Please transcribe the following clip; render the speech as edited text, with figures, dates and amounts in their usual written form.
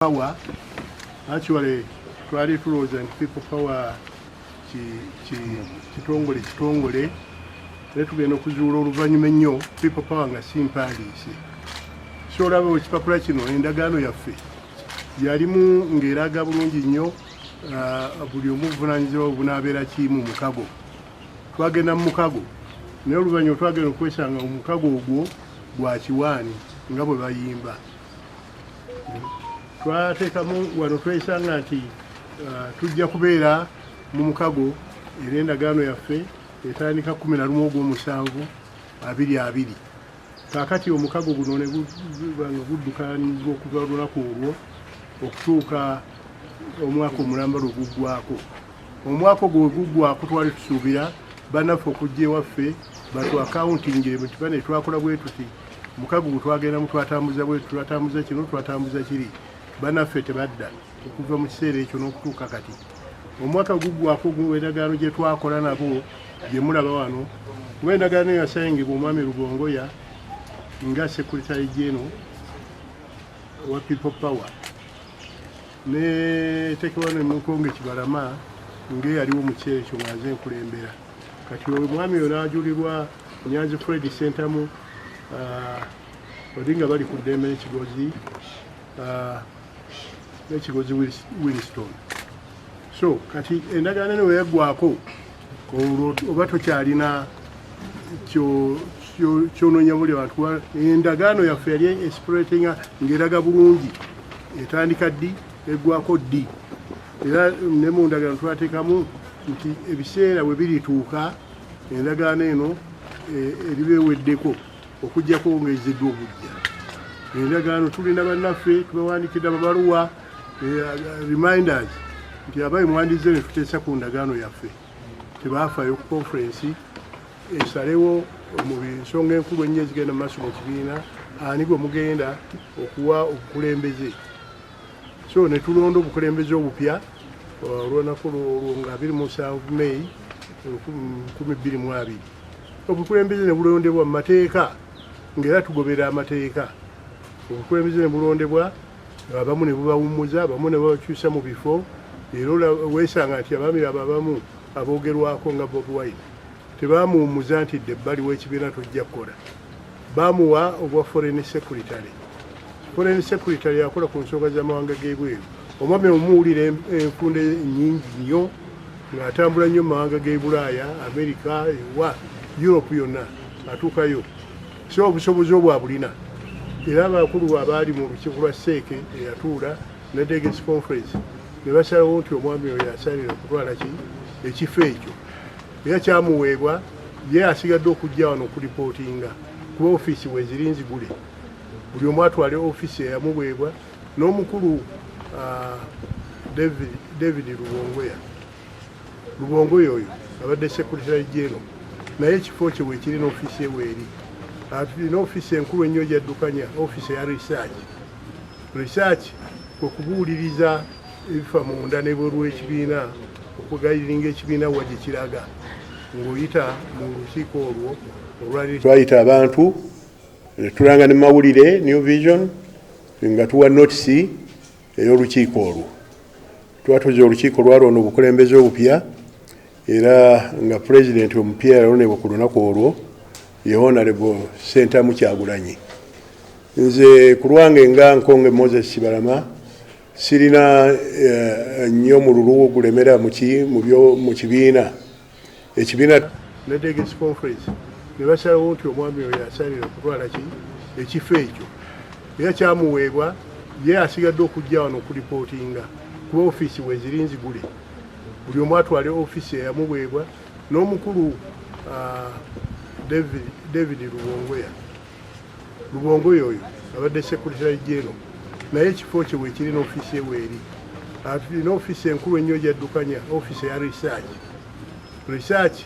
Power, actually, twali tulowooza nti people power kitongole naye tugenda okuzuula oluvannyuma ennyo people power nga si mpaaliise. So olaba ekipapula kino endagaano yaffe yalimu ng'eraga bulungi nnyo buli omu buvunaanyizibwa obunaabeera kimu mukago. Twagenda mu mukago naye oluvannyuma twagenda okwesanga omukago ogwo gwa kiwaani nga bwe bayimba. Twateekamu wano twesanga nti tujja kubeera mu mukago era endagaano yaffe etandika 11/7/2020. Kaakati omukago guno ne gubanga guddukanyizibwa okuva olunaku olwo okutuuka omwaka omulamba lwe guggwako. Omwaka ogwo we guggwako twali tusuubira bannaffe okujja ewaffe batwakawuntingire mu kiba ne twakola bwe tuti omukago gwe twagendamu twatambuza bwe twatambuza kino twatambuza kiri. Bannaffe tebadda okuva mu kiseera ekyo n'okutuuka kati. Omwaka guggwako endagaano gye twakola nabo gye mulaba wano endagaano yasayingibwa omwami Lugongoya nga Secretary General wa People Power ne tekewa ne Mukonge Kibalama ng'eyaliwo mu kiseera ekyo nga nze nkulembera. Kati omwami oyo n'ajulirwa Nyanzi Fred Sentamu Odinga bali ku ddembe n'ekigozi Winston. So kati endagaano eno weyaggwako oba tokyalina kyonoonya buli bantu. Endagaano yaffe yali exploitinga ng'eraga bulungi etandika ddi eggwako ddi. Era ne mu ndagaano twateekamu nti ebiseera bwe birituuka endagaano eno eriba eweddeko okuggyako ng'eziddwa obujja. Endagaano tulina bannaffe tubawandiikidde amabaluwa reminders nti abayi mwandize ne tuteesa ku ndagaano yaffe tebaafaayo ku conference esalewo mu nsonga enkulu ennyo ezigenda mu maaso mu kibiina ani gwe mugenda okuwa obukulembeze. So ne tulonda obukulembeze obupya olw'olunaku nga 27 May 2020. Obukulembeze ne bulondebwa mu mateeka ng'era tugobera amateeka. Obukulembeze ne bulondebwa abamu ne bubawummuza abamu ne babakyusa mu bifo. Era weesanga nti abaami abamu aboogerwako nga Bobi Wine tebaamuwummuza nti dde ebbali w'ekibiina tojja kukola. Baamuwa obwa foreign secretary. Foreign secretary akola ku nsonga z'amawanga g'ebweru. Omwami omuwulira enfunda nnyingi nnyo ng'atambula nnyo mu mawanga g'e Bulaaya, Amerika, ewa Europe yonna atuukayo. So obusobozi obwa bulina. Era abakulu abaali mu lukiiko lwa Seeke eyatuula ne Delegates Conference ne basalawo nti omwami oyo asalira okutwala ekifo ekyo. Era kyamuweebwa ye asigadde okujja wano okulipootinga kuba ofiisi we ziri nzigule. Buli omu atwale ofiisi eyamuweebwa n'omukulu David Lugongoya oyo abadde Secretary General naye ekifo kye weekiri n'ofiisi eweeri. Tulina ofiisi enkulu ennyo gyaddukanya ofiisi eya research kwe kubuuliriza ebifa munda n'ebweru w'ekibiina okugayiringa ekibiina wa gye kiraga ng'oyita mu lukiiko olwo olwali twayita abantu ne tulanga ne mawulire New Vision nga tuwa notisi ey'olukiiko olwo. Twatuza olukiiko lwalonda obukulembeze obupya era nga pulezidenti omupya yalondebwa ku lunaku olwo ye Honorable Sentamu Kyagulanyi. Nze ku lwange nga Nkonge Moses Kibalama sirina nnyo mu luluwo gulemera mu kibiina. Ekibiina ne Delegates Conference ne basalawo nti omwami oyo asalira okutwala ekifo ekyo. Era kyamuweebwa ye asigadde okujja wano okulipootinga kuba ofiisi we ziri nzigule. Buli omu atwale ofiisi eyamuweebwa n'omukulu David Lugongoya oyo abadde Secretary General naye ekifo kye weekiri n'ofiisi eweeri. Tulina ofiisi enkulu ennyo gyaddukanya ofiisi eya research